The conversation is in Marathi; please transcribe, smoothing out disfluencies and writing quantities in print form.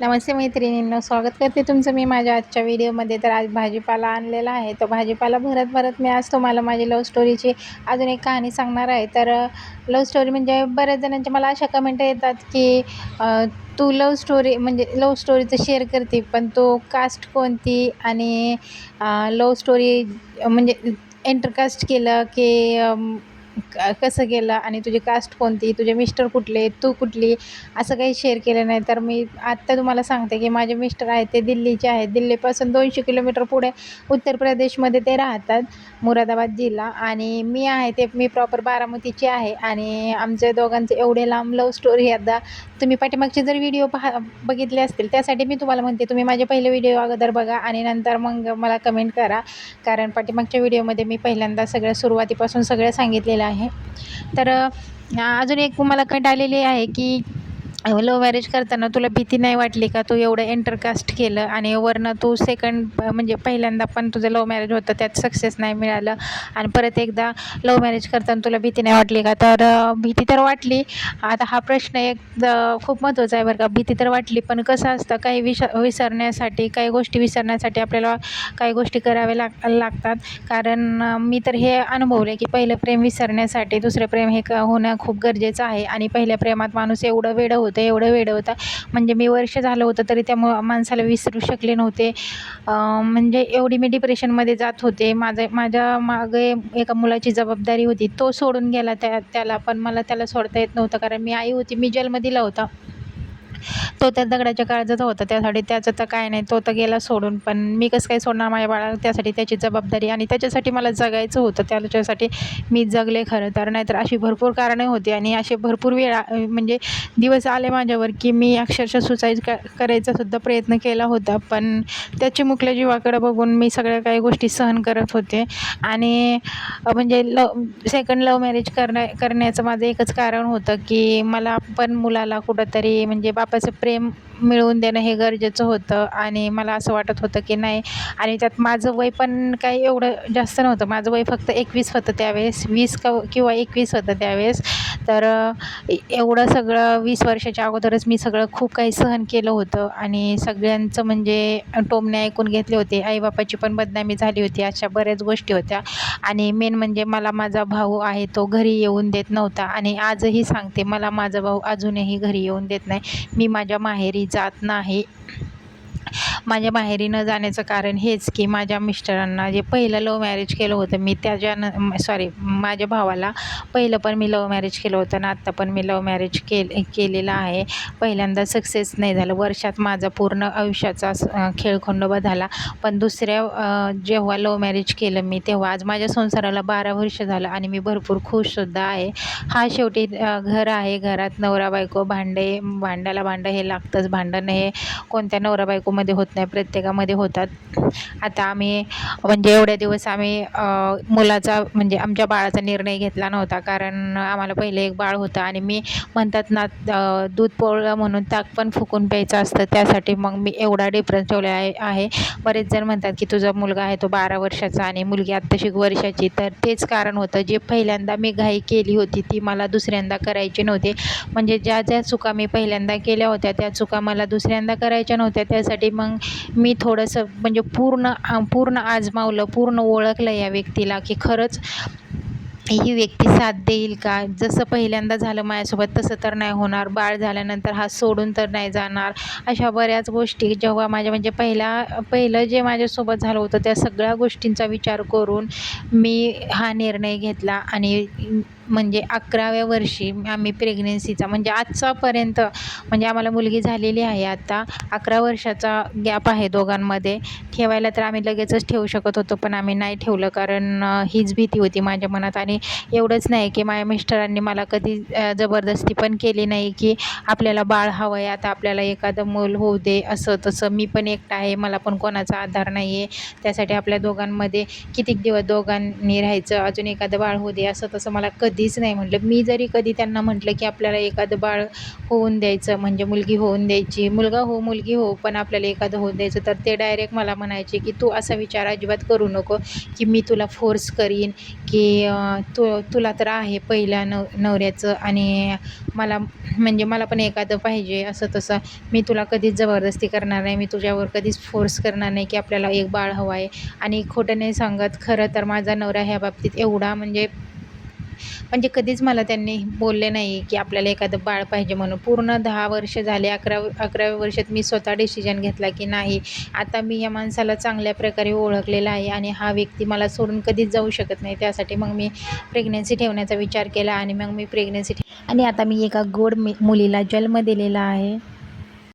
नमस्ते मैत्रिणींनो, स्वागत करते तुमचं मी माझ्या आजच्या व्हिडिओमध्ये. तर आज भाजीपाला आणलेला आहे. तो भाजीपाला भरत मी आज तुम्हाला माझी लव्ह स्टोरीची अजून एक कहाणी सांगणार आहे. तर लव्ह स्टोरी म्हणजे बऱ्याच जणांच्या मला अशा कमेंट येतात की तू लव्ह स्टोरी म्हणजे लव्ह स्टोरीचं शेअर करते, पण तू कास्ट कोणती आणि लव्ह स्टोरी म्हणजे इंटरकास्ट केलं की कसं केलं आणि तुझी कास्ट कोणती, तुझे मिस्टर कुठले, तू कुठली, असं काही शेअर केलं नाही. तर मी आत्ता तुम्हाला सांगते की माझे मिस्टर आहेत ते दिल्लीचे आहेत. दिल्लीपासून 200 किलोमीटर पुढे उत्तर प्रदेशमध्ये ते राहतात, मुरादाबाद जिल्हा. आणि मी आहे ते मी प्रॉपर बारामतीची आहे. आणि आमच्या दोघांचे एवढे लांब लव्ह स्टोरी आता तुम्ही पाठीमागचे जर व्हिडिओ बघितले असतील त्यासाठी मी तुम्हाला म्हणते, तुम्ही माझे पहिले व्हिडिओ अगोदर बघा आणि नंतर मग मला कमेंट करा. कारण पाठीमागच्या व्हिडिओमध्ये मी पहिल्यांदा सगळ्या सुरुवातीपासून सगळं सांगितलेलं आहे. तर अजून एक मला कमेंट आलेली आहे की लव्ह मॅरेज करताना तुला भीती नाही वाटली का, तू एवढं इंटरकास्ट केलं आणि वरनं तू सेकंड म्हणजे पहिल्यांदा पण तुझं लव्ह मॅरेज होतं त्यात सक्सेस नाही मिळालं आणि परत एकदा लव्ह मॅरेज करताना तुला भीती नाही वाटली का? तर भीती तर वाटली. आता हा प्रश्न एक खूप महत्त्वाचा आहे बरं का. भीती तर वाटली, पण कसं असतं काही विसरण्यासाठी काही गोष्टी विसरण्यासाठी आपल्याला काही गोष्टी कराव्या लागतात. कारण मी तर हे अनुभवले की पहिलं प्रेम विसरण्यासाठी दुसरं प्रेम हे होणं खूप गरजेचं आहे. आणि पहिल्या प्रेमात माणूस एवढं वेडं होतं म्हणजे मी वर्ष झालं होतं तरी त्या माणसाला विसरू शकले नव्हते. म्हणजे एवढी मी डिप्रेशनमध्ये जात होते. माझ्या मागे एका मुलाची जबाबदारी होती, तो सोडून गेला त्याला, पण मला त्याला सोडता येत नव्हतं कारण मी आई होती, मी जन्म दिला होता. तो त्या दगडाच्या काळजाचा होता, त्यासाठी त्याचं तर काय नाही, तो तर गेला सोडून, पण मी कसं काय सोडणार माझ्या बाळाला. त्यासाठी त्याची जबाबदारी आणि त्याच्यासाठी मला जगायचं होतं, त्याच्यासाठी मी जगले खरं तर. नाहीतर अशी भरपूर कारणं होती आणि असे भरपूर वेळा म्हणजे दिवस आले माझ्यावर की मी अक्षरशः सुसाईड करायचा सुद्धा प्रयत्न केला होता. पण त्या चिमुकल्या जीवाकडे बघून मी सगळ्या काही गोष्टी सहन करत होते. आणि म्हणजे सेकंड लव्ह मॅरेज करण्याचं माझं एकच कारण होतं की मला पण मुलाला कुठंतरी म्हणजे बापाचं प्रेम मिळवून देणं हे गरजेचं होतं. आणि मला असं वाटत होतं की नाही, आणि त्यात माझं वय पण काही एवढं जास्त नव्हतं, माझं वय फक्त 21 होतं त्यावेळेस, 20 किंवा 21 होतं त्यावेळेस. तर एवढं सगळं 20 वर्षाच्या अगोदरच मी सगळं खूप काही सहन केलं होतं आणि सगळ्यांचं म्हणजे टोमणे ऐकून घेतले होते. आईबापाची पण बदनामी झाली होती, अशा बऱ्याच गोष्टी होत्या. आणि मेन म्हणजे मला माझा भाऊ आहे तो घरी येऊन देत नव्हता. आणि आजही सांगते, मला माझा भाऊ अजूनही घरी येऊन देत नाही. मी माझ्या माहेरी जात नाही. माझ्या माहेरी न जाण्याचं कारण हेच की माझ्या मिस्टरांना जे पहिलं लव्ह मॅरेज केलं होतं मी माझ्या भावाला पहिलं पण मी लव्ह मॅरेज केलं होतं ना आत्ता पण मी लव्ह मॅरेज केलेलं आहे. पहिल्यांदा सक्सेस नाही झालं, वर्षात माझा पूर्ण आयुष्याचा खेळखंडोबा झाला. पण दुसऱ्या जेव्हा लव्ह मॅरेज केलं मी तेव्हा आज माझ्या संसाराला 12 वर्ष झालं आणि मी भरपूर खुशसुद्धा आहे. हा शेवटी घर आहे, घरात नवरा बायको भांड्याला भांडं हे लागतंच. भांडण हे कोणत्या नवरा बायकोमध्ये होत नाही, प्रत्येकामध्ये होतात. आता आम्ही म्हणजे एवढ्या दिवस आम्ही मुलाचा म्हणजे आमच्या बाळाचा निर्णय घेतला नव्हता, कारण आम्हाला पहिले एक बाळ होतं आणि मी म्हणतात ना दूध पोळलं म्हणून ताक पण फुकून प्यायचं असतं, त्यासाठी मग मी एवढा डिफरन्स ठेवला आहे. बरेच जण म्हणतात की तुझा मुलगा आहे तो 12 वर्षाचा आणि मुलगी आत्ताशी वर्षाची, तर तेच कारण होतं. जे पहिल्यांदा मी घाई केली होती ती मला दुसऱ्यांदा करायची नव्हती. म्हणजे ज्या चुका मी पहिल्यांदा केल्या होत्या त्या चुका मला दुसऱ्यांदा करायच्या नव्हत्या. त्यासाठी मग मी थोडंसं म्हणजे पूर्ण आजमावलं, पूर्ण ओळखलं या व्यक्तीला की खरंच ही व्यक्ती साथ देईल का. जसं पहिल्यांदा झालं माझ्यासोबत तसं तर नाही होणार, बाळ झाल्यानंतर हा सोडून तर नाही जाणार. अशा बऱ्याच गोष्टी जेव्हा माझ्या म्हणजे पहिलं जे माझ्यासोबत झालं होतं त्या सगळ्या गोष्टींचा विचार करून मी हा निर्णय घेतला. आणि म्हणजे 11व्या वर्षी आम्ही प्रेग्नेन्सीचा म्हणजे आजचापर्यंत म्हणजे आम्हाला मुलगी झालेली आहे. आता 11 वर्षाचा गॅप आहे दोघांमध्ये. ठेवायला तर आम्ही लगेचच ठेवू शकत होतो, पण आम्ही नाही ठेवलं कारण हीच भीती होती माझ्या मनात. आणि एवढंच नाही की माझ्या मिस्टरांनी मला कधी जबरदस्ती पण केली नाही की आपल्याला बाळ हवं आहे, आता आपल्याला एखादं मूल होऊ दे, असं तसं. मी पण एकटा आहे, मला पण कोणाचा आधार नाही आहे, त्यासाठी आपल्या दोघांमध्ये कितीक दिवस दोघांनी राहायचं, अजून एखादं बाळ होऊ दे, असं तसं मला कधीच नाही म्हटलं. मी जरी कधी त्यांना म्हटलं की आपल्याला एखादं बाळ होऊन द्यायचं, म्हणजे मुलगी होऊन द्यायची, मुलगा हो मुलगी हो, पण आपल्याला एखादं होऊन द्यायचं, तर ते डायरेक्ट मला म्हणायचे की तू असा विचार अजिबात करू नको की मी तुला फोर्स करीन की तुला तर आहे पहिल्या नवऱ्याचं आणि मला म्हणजे मला पण एखादं पाहिजे असं तसं. मी तुला कधीच जबरदस्ती करणार नाही, मी तुझ्यावर कधीच फोर्स करणार नाही की आपल्याला एक बाळ हवं आहे. आणि खोटं नाही सांगत, खरं तर माझा नवरा ह्या बाबतीत एवढा म्हणजे कधीच मला त्यांनी बोलले नाही की आपल्याला एखादं बाळ पाहिजे म्हणून. पूर्ण 10 वर्ष झाले. 11व्या वर्षात मी स्वतः डिसिजन घेतला की नाही, आता मी या माणसाला चांगल्या प्रकारे ओळखलेला आहे आणि हा व्यक्ती मला सोडून कधीच जाऊ शकत नाही. त्यासाठी मग मी प्रेग्नन्सी ठेवण्याचा विचार केला आणि मग मी प्रेग्नन्सी आणि आता मी एका गोड मुलीला जन्म दिलेला आहे.